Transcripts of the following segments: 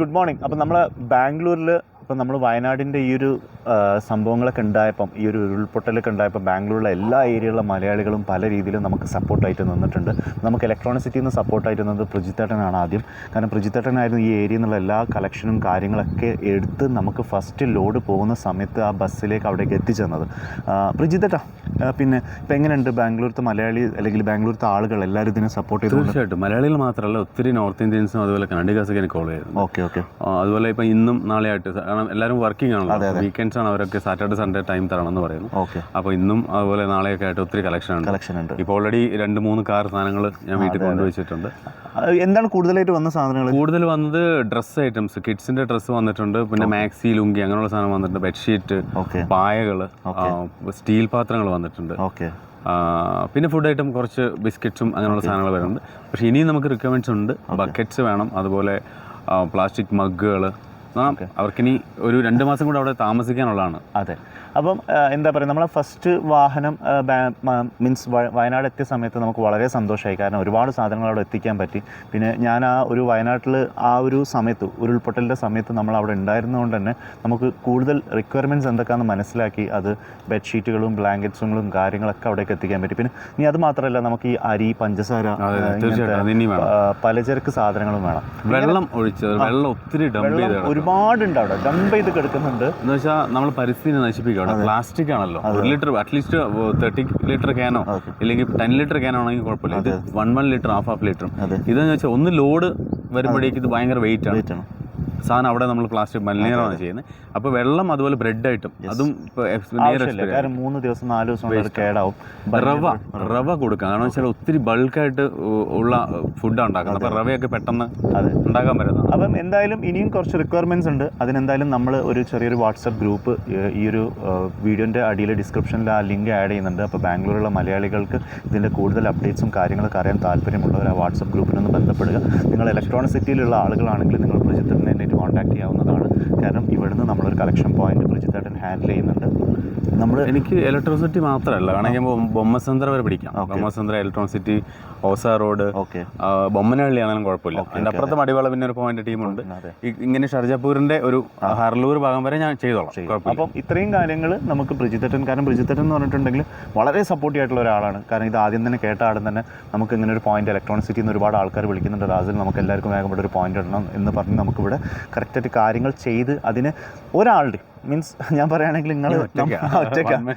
Good morning. അപ്പം നമ്മൾ ബാംഗ്ലൂരിൽ ഇപ്പം നമ്മൾ വയനാടിൻ്റെ ഈ ഒരു സംഭവങ്ങളൊക്കെ ഉണ്ടായപ്പം, ഈ ഒരു ഉരുൾപൊട്ടലൊക്കെ ഉണ്ടായപ്പോൾ ബാംഗ്ലൂരിലെ എല്ലാ ഏരിയയിലുള്ള മലയാളികളും പല രീതിയിലും നമുക്ക് സപ്പോർട്ടായിട്ട് നിന്നിട്ടുണ്ട്. നമുക്ക് ഇലക്ട്രോണിസിറ്റിയിൽ നിന്ന് സപ്പോർട്ടായിട്ട് നിന്നത് പ്രജിത്തേട്ടനാണ് ആദ്യം. കാരണം പ്രജിത്തേട്ടനായിരുന്നു ഈ ഏരിയയിൽ നിന്നുള്ള എല്ലാ കളക്ഷനും കാര്യങ്ങളൊക്കെ എടുത്ത് നമുക്ക് ഫസ്റ്റ് ലോഡ് പോകുന്ന സമയത്ത് ആ ബസ്സിലേക്ക് അവിടേക്ക് എത്തിച്ചെന്നത്. പ്രജിത്തേട്ടാ, പിന്നെ ഇപ്പം എങ്ങനെയുണ്ട് ബാംഗ്ലൂരത്തെ മലയാളി അല്ലെങ്കിൽ ബാംഗ്ലൂരത്തെ ആളുകൾ എല്ലാവരും ഇതിനെ സപ്പോർട്ട് ചെയ്തു? തീർച്ചയായിട്ടും മലയാളികൾ മാത്രമല്ല, ഒത്തിരി നോർത്ത് ഇന്ത്യൻസും അതുപോലെ കന്നഡിഗാസൊക്കെ എനിക്ക് കോൾ ചെയ്യുന്നു. ഓക്കെ. അതുപോലെ ഇപ്പം ഇന്നും നാളെ ആയിട്ട്, കാരണം എല്ലാവരും വർക്കിംഗ് ആണല്ലോ, വീക്കെൻഡ്സ് ആണ്, അവരൊക്കെ സാറ്റർഡേ സൺഡേ ടൈം തരണമെന്ന് പറയുന്നു. അപ്പോൾ ഇന്നും അതുപോലെ നാളെയൊക്കെ ആയിട്ട് ഒത്തിരി കളക്ഷൻ ഉണ്ട്. ഇപ്പോൾ ഓൾറെഡി 2-3 കാർ സാധനങ്ങൾ ഞാൻ വീട്ടിൽ കൊണ്ടുവച്ചിട്ടുണ്ട്. എന്താണ് കൂടുതലായിട്ട് വന്ന സാധനങ്ങൾ? കൂടുതൽ വന്നത് ഡ്രസ്സ് ഐറ്റംസ്, കിഡ്സിന്റെ ഡ്രസ്സ് വന്നിട്ടുണ്ട്, പിന്നെ മാക്സി, ലുങ്കി അങ്ങനെയുള്ള സാധനം വന്നിട്ടുണ്ട്, ബെഡ്ഷീറ്റ്, പായകൾ, സ്റ്റീൽ പാത്രങ്ങൾ വന്നിട്ടുണ്ട്. പിന്നെ ഫുഡ് ഐറ്റം കുറച്ച് ബിസ്ക്കറ്റ്സും അങ്ങനെയുള്ള സാധനങ്ങൾ വരുന്നുണ്ട്. പക്ഷേ ഇനിയും നമുക്ക് റിക്വയർമെൻറ്റ്സ് ഉണ്ട്. ബക്കറ്റ്സ് വേണം, അതുപോലെ പ്ലാസ്റ്റിക് മഗ്ഗുകൾ. അവർക്കിനി ഒരു 2 മാസം കൂടെ അവിടെ താമസിക്കാനുള്ളതാണ്. അതെ. അപ്പം എന്താ പറയുക, നമ്മളെ ഫസ്റ്റ് വാഹനം മീൻസ് വയനാട് എത്തിയ സമയത്ത് നമുക്ക് വളരെ സന്തോഷമായി. കാരണം ഒരുപാട് സാധനങ്ങൾ അവിടെ എത്തിക്കാൻ പറ്റി. പിന്നെ ഞാൻ ആ ഒരു വയനാട്ടിൽ ആ ഒരു സമയത്ത്, ഉരുൾപൊട്ടലിൻ്റെ സമയത്ത് നമ്മൾ അവിടെ ഉണ്ടായിരുന്നതുകൊണ്ട് തന്നെ നമുക്ക് കൂടുതൽ റിക്വയർമെൻറ്റ്സ് എന്തൊക്കെയാണെന്ന് മനസ്സിലാക്കി അത് ബെഡ്ഷീറ്റുകളും ബ്ലാങ്കറ്റ്സുകളും കാര്യങ്ങളൊക്കെ അവിടേക്ക് എത്തിക്കാൻ പറ്റി. പിന്നെ ഇനി അത് മാത്രമല്ല, നമുക്ക് ഈ അരി, പഞ്ചസാര, പലചരക്ക് സാധനങ്ങളും വേണം. വെള്ളം ഒഴിച്ച് വെള്ളം ഒത്തിരി ഒരുപാടുണ്ട് അവിടെ, ഡംപ് ചെയ്ത് കിടക്കുന്നുണ്ട്. എന്ന് വെച്ചാൽ നമ്മൾ പരിസ്ഥിതി നശിപ്പിക്കുക. പ്ലാസ്റ്റിക് ആണല്ലോ, 1 ലിറ്റർ അറ്റ്ലീസ്റ്റ് 30 ലിറ്റർ ക്യാനോ ഇല്ലെങ്കിൽ 10 ലിറ്റർ ക്യാനോ ആണെങ്കിൽ കുഴപ്പമില്ല. ഇത് 1 ലിറ്റർ, ഹാഫ് ലിറ്ററും. ഇതെന്ന് വെച്ചാൽ ഒന്ന് ലോഡ് വരുമ്പോഴേക്ക് ഇത് ഭയങ്കര വെയിറ്റ് ആണ് സാധനം. അവിടെ നമ്മൾ പ്ലാസ്റ്റിക് മലിനീകരണമാണ് ചെയ്യുന്നത്. അപ്പോൾ വെള്ളം, അതുപോലെ ബ്രെഡ് ഐറ്റം, അതും 3 ദിവസം 4 ദിവസം കേടാവും. റവ കൊടുക്കാം, കാരണം വെച്ചാൽ ഒത്തിരി ബൾക്കായിട്ട് ഉള്ള ഫുഡാണ് ഉണ്ടാക്കുന്നത്. അപ്പോൾ റവയൊക്കെ പെട്ടെന്ന് ഉണ്ടാക്കാൻ പറ്റുന്നത്. അപ്പം എന്തായാലും ഇനിയും കുറച്ച് റിക്വയർമെൻറ്റ്സ് ഉണ്ട്. അതിനെന്തായാലും നമ്മൾ ഒരു ചെറിയൊരു വാട്സപ്പ് ഗ്രൂപ്പ് ഈ ഒരു വീഡിയോൻ്റെ അടിയിൽ ഡിസ്ക്രിപ്ഷനിൽ ആ ലിങ്ക് ആഡ് ചെയ്യുന്നുണ്ട്. അപ്പോൾ ബാംഗ്ലൂരിലുള്ള മലയാളികൾക്ക് ഇതിൻ്റെ കൂടുതൽ അപ്ഡേറ്റ്സും കാര്യങ്ങളൊക്കെ അറിയാൻ താല്പര്യമുള്ളവർ ആ വാട്സപ്പ് ഗ്രൂപ്പിനൊന്ന് ബന്ധപ്പെടുക. നിങ്ങൾ ഇലക്ട്രോണിസിറ്റിയിലുള്ള ആളുകളാണെങ്കിൽ നിങ്ങൾ പ്രജിത്തേട്ടനെ കോൺടാക്ട് ചെയ്യാവുന്നതാണ്. കാരണം ഇവിടുന്ന് നമ്മളൊരു കളക്ഷൻ പോയിന്റ് പ്രജിത്തേട്ടൻ ഹാൻഡിൽ ചെയ്യുന്നുണ്ട്. എനിക്ക് ഇലക്ട്രോണിസിറ്റി മാത്രമല്ല, വേണമെങ്കിൽ ബൊമ്മസന്ദ്ര വരെ പിടിക്കാം. ബൊമ്മസന്ദ്ര, ഇലക്ട്രോണിസിറ്റി, ഓസ റോഡ്, ബൊമ്മനഹള്ളി ആണെങ്കിലും കുഴപ്പമില്ല. അതിൻ്റെ അപ്പുറത്തെ മടിവാള പിന്നെ ഒരു പോയിന്റ് ടീമുണ്ട്. ഇങ്ങനെ ഷർജാപൂരിന്റെ ഒരു ഹർലൂർ ഭാഗം വരെ ഞാൻ ചെയ്തോളാം. അപ്പം ഇത്രയും കാര്യങ്ങൾ നമുക്ക് പ്രജിത്തേട്ടൻ, കാരണം പ്രജിത്തേട്ടൻ എന്ന് പറഞ്ഞിട്ടുണ്ടെങ്കിൽ വളരെ സപ്പോർട്ടീവ് ആയിട്ടുള്ള ഒരാളാണ്. കാരണം ഇത് ആദ്യം തന്നെ കേട്ട ആടും തന്നെ നമുക്ക് ഇങ്ങനെ ഒരു പോയിന്റ് ഇലക്ട്രോണിസിറ്റിയിൽ നിന്ന് ഒരുപാട് ആൾക്കാർ വിളിക്കുന്നുണ്ട്. റാസിൽ നമുക്ക് എല്ലാവർക്കും വേഗം ഇവിടെ ഒരു പോയിന്റ് ഇടണം എന്ന് പറഞ്ഞ് നമുക്കിവിടെ കറക്റ്റായിട്ട് കാര്യങ്ങൾ ചെയ്ത് അതിന് ഒരാളുടെ മീൻസ് ഞാൻ പറയുകയാണെങ്കിൽ നിങ്ങൾ ഒറ്റയ്ക്കാണ്.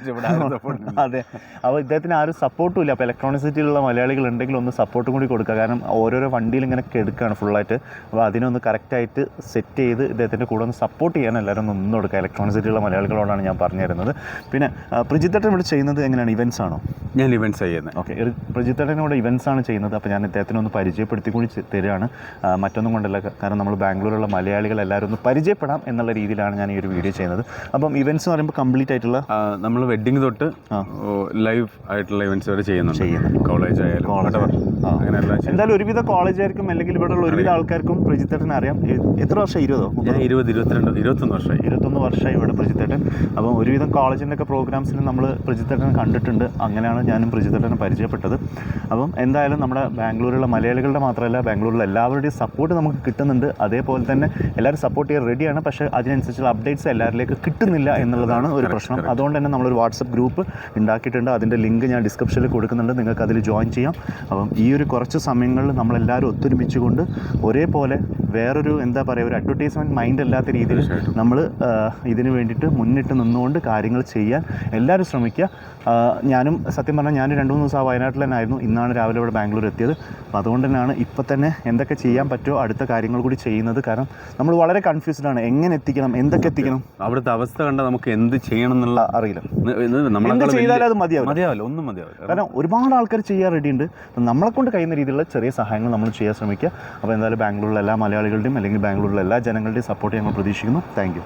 അതെ. അപ്പോൾ ഇദ്ദേഹത്തിന് ആരും സപ്പോർട്ടും ഇല്ല. അപ്പോൾ ഇലക്ട്രോണിസിറ്റിയിലുള്ള മലയാളികൾ ഉണ്ടെങ്കിൽ ഒന്ന് സപ്പോർട്ടും കൂടി കൊടുക്കുക. കാരണം ഓരോരോ വണ്ടിയിൽ ഇങ്ങനെ എടുക്കുകയാണ് ഫുള്ളായിട്ട്. അപ്പോൾ അതിനൊന്ന് കറക്റ്റായിട്ട് സെറ്റ് ചെയ്ത് ഇദ്ദേഹത്തിൻ്റെ കൂടെ ഒന്ന് സപ്പോർട്ട് ചെയ്യാൻ എല്ലാവരും ഒന്ന് നിന്ന് കൊടുക്കുക. ഇലക്ട്രോണിസിറ്റിയിലുള്ള മലയാളികളോടാണ് ഞാൻ പറഞ്ഞു തരുന്നത്. പിന്നെ പ്രജിത്തേട്ടൻ ഇവിടെ ചെയ്യുന്നത് എങ്ങനെയാണ്? ഇവൻറ്റ്സ് ആണോ? ഞാൻ ഇവൻറ്റ്സ് ചെയ്യുന്നത്. ഓക്കെ. പ്രജിത്തേട്ടൻ ഇവിടെ ഇവൻറ്റ്സ് ആണ് ചെയ്യുന്നത്. അപ്പോൾ ഞാൻ ഇദ്ദേഹത്തിനെ ഒന്ന് പരിചയപ്പെടുത്തി കൂടി തരികയാണ്. മറ്റൊന്നും കൊണ്ടല്ല, കാരണം നമ്മൾ ബാംഗ്ലൂരിലുള്ള മലയാളികൾ എല്ലാവരും ഒന്ന് പരിചയപ്പെടാം എന്നുള്ള രീതിയിലാണ് ഞാൻ ഈ ഒരു വീഡിയോ ചെയ്യുന്നത്. അപ്പം ഇവൻറ്റ്സ് എന്ന് പറയുമ്പോൾ കംപ്ലീറ്റ് ആയിട്ടുള്ള നമ്മൾ വെഡിങ് തൊട്ട് ലൈവ് ആയിട്ടുള്ള ഇവൻറ്റ്സ് വരെ ചെയ്യുന്നുണ്ട്. കോളേജ് ആയാലും അങ്ങനെയല്ല. എന്തായാലും ഒരുവിധ കോളേജ് ആയിരിക്കും, അല്ലെങ്കിൽ ഇവിടെയുള്ള ഒരുവിധ ആൾക്കാർക്കും പ്രജിത്തേട്ടൻ അറിയാം. എത്ര വർഷം? 21 വർഷമായി ഇവിടെ പ്രജിത്തേട്ടൻ. അപ്പം ഒരുവിധം കോളേജിൻ്റെ ഒക്കെ പ്രോഗ്രാംസിൽ നമ്മൾ പ്രജിത്തേട്ടനെ കണ്ടിട്ടുണ്ട്. അങ്ങനെയാണ് ഞാനും പ്രജിത്തേട്ടനെ പരിചയപ്പെട്ടത്. അപ്പം എന്തായാലും നമ്മുടെ ബാംഗ്ലൂരിലുള്ള മലയാളികളുടെ മാത്രമല്ല, ബാംഗ്ലൂരിലുള്ള എല്ലാവരുടെയും സപ്പോർട്ട് നമുക്ക് കിട്ടുന്നുണ്ട്. അതേപോലെ തന്നെ എല്ലാവരും സപ്പോർട്ട് ചെയ്യാൻ റെഡിയാണ്. പക്ഷേ അതിനനുസരിച്ചുള്ള അപ്ഡേറ്റ്സ് എല്ലാവരിലേക്ക് കിട്ടുന്നില്ല എന്നുള്ളതാണ് ഒരു പ്രശ്നം. അതുകൊണ്ട് തന്നെ നമ്മളൊരു വാട്സപ്പ് ഗ്രൂപ്പ് ഉണ്ടാക്കിയിട്ടുണ്ട്. അതിൻ്റെ ലിങ്ക് ഞാൻ ഡിസ്ക്രിപ്ഷനിൽ കൊടുക്കുന്നുണ്ട്. നിങ്ങൾക്ക് അതിൽ ജോയിൻ ചെയ്യാം. അപ്പം ഈ ഒരു കുറച്ച് സമയങ്ങളിൽ നമ്മളെല്ലാവരും ഒത്തൊരുമിച്ചുകൊണ്ട് ഒരേപോലെ വേറൊരു എന്താ പറയുക, ഒരു അഡ്വർടൈസ്മെൻറ്റ് മൈൻഡ് അല്ലാത്ത രീതിയിൽ നമ്മൾ ഇതിന് വേണ്ടിയിട്ട് മുന്നിട്ട് നിന്നുകൊണ്ട് കാര്യങ്ങൾ ചെയ്യാൻ എല്ലാവരും ശ്രമിക്കുക. ഞാനും സത്യം പറഞ്ഞാൽ ഞാൻ 2-3 ദിവസം വയനാട്ടിൽ തന്നെ ആയിരുന്നു. ഇന്നാണ് രാവിലെ ഇവിടെ ബാംഗ്ലൂർ എത്തിയത്. അപ്പോൾ അതുകൊണ്ട് തന്നെയാണ് ഇപ്പം തന്നെ എന്തൊക്കെ ചെയ്യാൻ പറ്റുമോ അടുത്ത കാര്യങ്ങൾ കൂടി ചെയ്യുന്നത്. കാരണം നമ്മൾ വളരെ കൺഫ്യൂസ്ഡ് ആണ്, എങ്ങനെ എത്തിക്കണം, എന്തൊക്കെ എത്തിക്കണം. അവിടുത്തെ അവസ്ഥ കണ്ടാൽ നമുക്ക് എന്ത് ചെയ്യണം എന്നുള്ള അറിയില്ല. ചെയ്താലും അത് മതിയാവില്ല, ഒന്നും മതിയാവില്ല. കാരണം ഒരുപാട് ആൾക്കാർ ചെയ്യാൻ റെഡിയുണ്ട്. നമ്മളെ കൊണ്ട് കഴിയുന്ന രീതിയിലുള്ള ചെറിയ സഹായങ്ങൾ നമ്മൾ ചെയ്യാൻ ശ്രമിക്കുക. അപ്പോൾ എന്തായാലും ബാംഗ്ലൂരിലെ എല്ലാ മലയാളികളുടെയും അല്ലെങ്കിൽ ബാംഗ്ലൂരിലെ എല്ലാ ജനങ്ങളുടെയും സപ്പോർട്ട് ഞങ്ങൾ പ്രതീക്ഷിക്കുന്നു. Thank you.